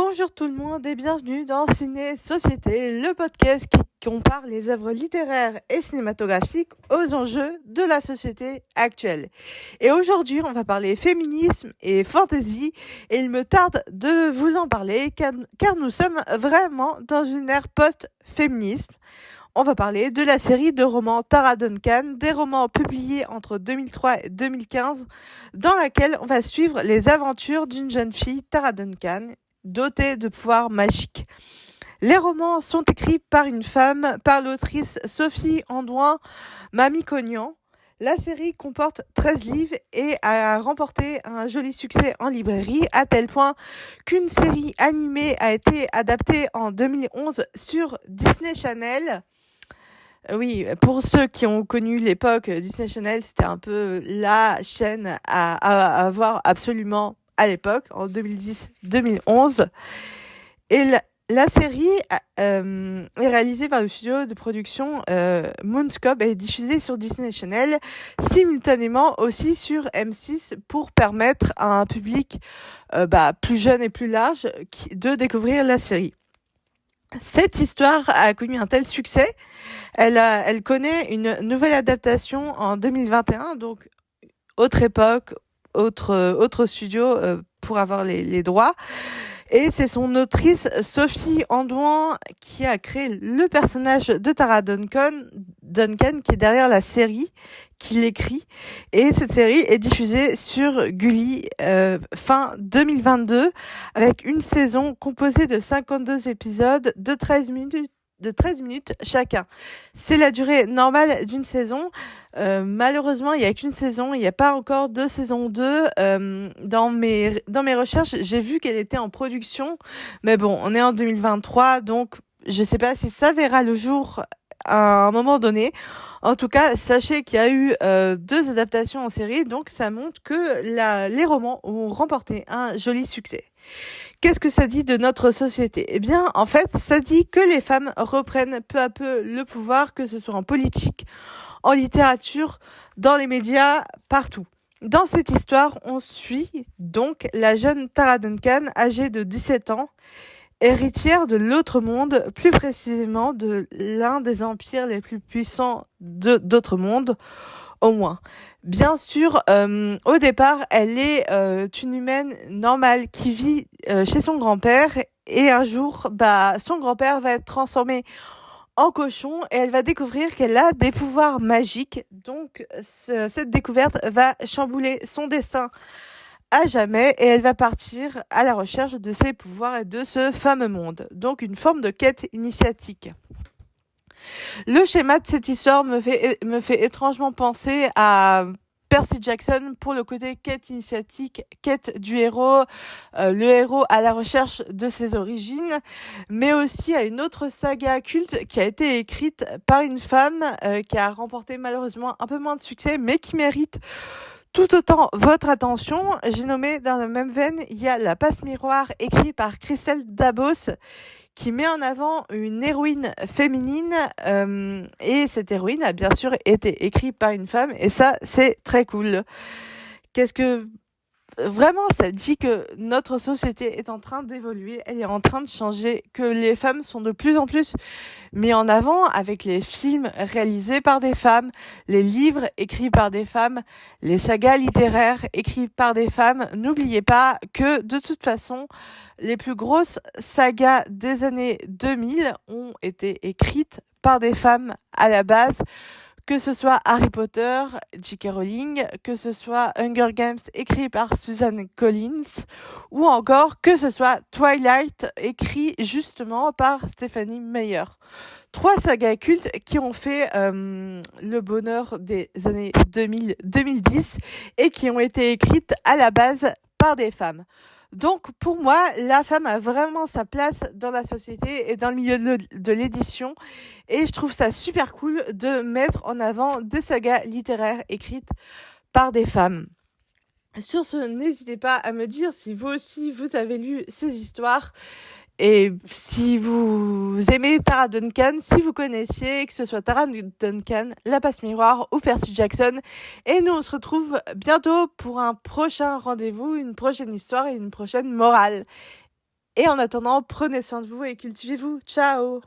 Bonjour tout le monde et bienvenue dans Ciné Société, le podcast qui compare les œuvres littéraires et cinématographiques aux enjeux de la société actuelle. Et aujourd'hui, on va parler féminisme et fantasy et il me tarde de vous en parler car nous sommes vraiment dans une ère post-féminisme. On va parler de la série de romans Tara Duncan, des romans publiés entre 2003 et 2015, dans laquelle on va suivre les aventures d'une jeune fille, Tara Duncan, dotée de pouvoirs magiques. Les romans sont écrits par une femme, par l'autrice Sophie Andoin Mamikonian. La série comporte 13 livres et a remporté un joli succès en librairie, à tel point qu'une série animée a été adaptée en 2011 sur Disney Channel. Oui, pour ceux qui ont connu l'époque Disney Channel, c'était un peu la chaîne à voir absolument à l'époque, en 2010-2011. Et la série est réalisée par le studio de production Moonscope et est diffusée sur Disney Channel, simultanément aussi sur M6 pour permettre à un public plus jeune et plus large de découvrir la série. Cette histoire a connu un tel succès, elle connaît une nouvelle adaptation en 2021, donc autre époque, autre studio pour avoir les droits. Et c'est son autrice Sophie Andoin qui a créé le personnage de Tara Duncan qui est derrière la série, qui l'écrit. Et cette série est diffusée sur Gulli fin 2022 avec une saison composée de 52 épisodes de 13 minutes chacun. C'est la durée normale d'une saison. Malheureusement, il n'y a qu'une saison, il n'y a pas encore de saison 2. Dans mes recherches, j'ai vu qu'elle était en production, mais bon, on est en 2023, donc je ne sais pas si ça verra le jour à un moment donné. En tout cas, sachez qu'il y a eu 2 adaptations en série, donc ça montre que les romans ont remporté un joli succès. Qu'est-ce que ça dit de notre société ? Eh bien, en fait, ça dit que les femmes reprennent peu à peu le pouvoir, que ce soit en politique, en littérature, dans les médias, partout. Dans cette histoire, on suit donc la jeune Tara Duncan, âgée de 17 ans, héritière de l'autre monde, plus précisément de l'un des empires les plus puissants d'autre monde, au moins. Bien sûr, au départ, elle est une humaine normale qui vit chez son grand-père et un jour, son grand-père va être transformé en cochon et elle va découvrir qu'elle a des pouvoirs magiques. Donc, cette découverte va chambouler son destin à jamais et elle va partir à la recherche de ses pouvoirs et de ce fameux monde. Donc, une forme de quête initiatique. Le schéma de cette histoire me fait étrangement penser à Percy Jackson pour le côté quête initiatique, quête du héros, le héros à la recherche de ses origines, mais aussi à une autre saga culte qui a été écrite par une femme qui a remporté malheureusement un peu moins de succès, mais qui mérite tout autant votre attention. J'ai nommé dans la même veine, il y a La Passe Miroir, écrit par Christelle Dabos, qui met en avant une héroïne féminine et cette héroïne a bien sûr été écrite par une femme et ça c'est très cool. Qu'est-ce que vraiment ça dit que notre société est en train d'évoluer, elle est en train de changer, que les femmes sont de plus en plus mises en avant avec les films réalisés par des femmes, les livres écrits par des femmes, les sagas littéraires écrits par des femmes. N'oubliez pas que de toute façon les plus grosses sagas des années 2000 ont été écrites par des femmes à la base, que ce soit Harry Potter, J.K. Rowling, que ce soit Hunger Games écrit par Suzanne Collins, ou encore que ce soit Twilight écrit justement par Stephanie Meyer. 3 sagas cultes qui ont fait le bonheur des années 2000-2010 et qui ont été écrites à la base par des femmes. Donc pour moi, la femme a vraiment sa place dans la société et dans le milieu de l'édition et je trouve ça super cool de mettre en avant des sagas littéraires écrites par des femmes. Sur ce, n'hésitez pas à me dire si vous aussi vous avez lu ces histoires et si vous aimez Tara Duncan, si vous connaissiez, que ce soit Tara Duncan, La Passe Miroir ou Percy Jackson. Et nous, on se retrouve bientôt pour un prochain rendez-vous, une prochaine histoire et une prochaine morale. Et en attendant, prenez soin de vous et cultivez-vous. Ciao!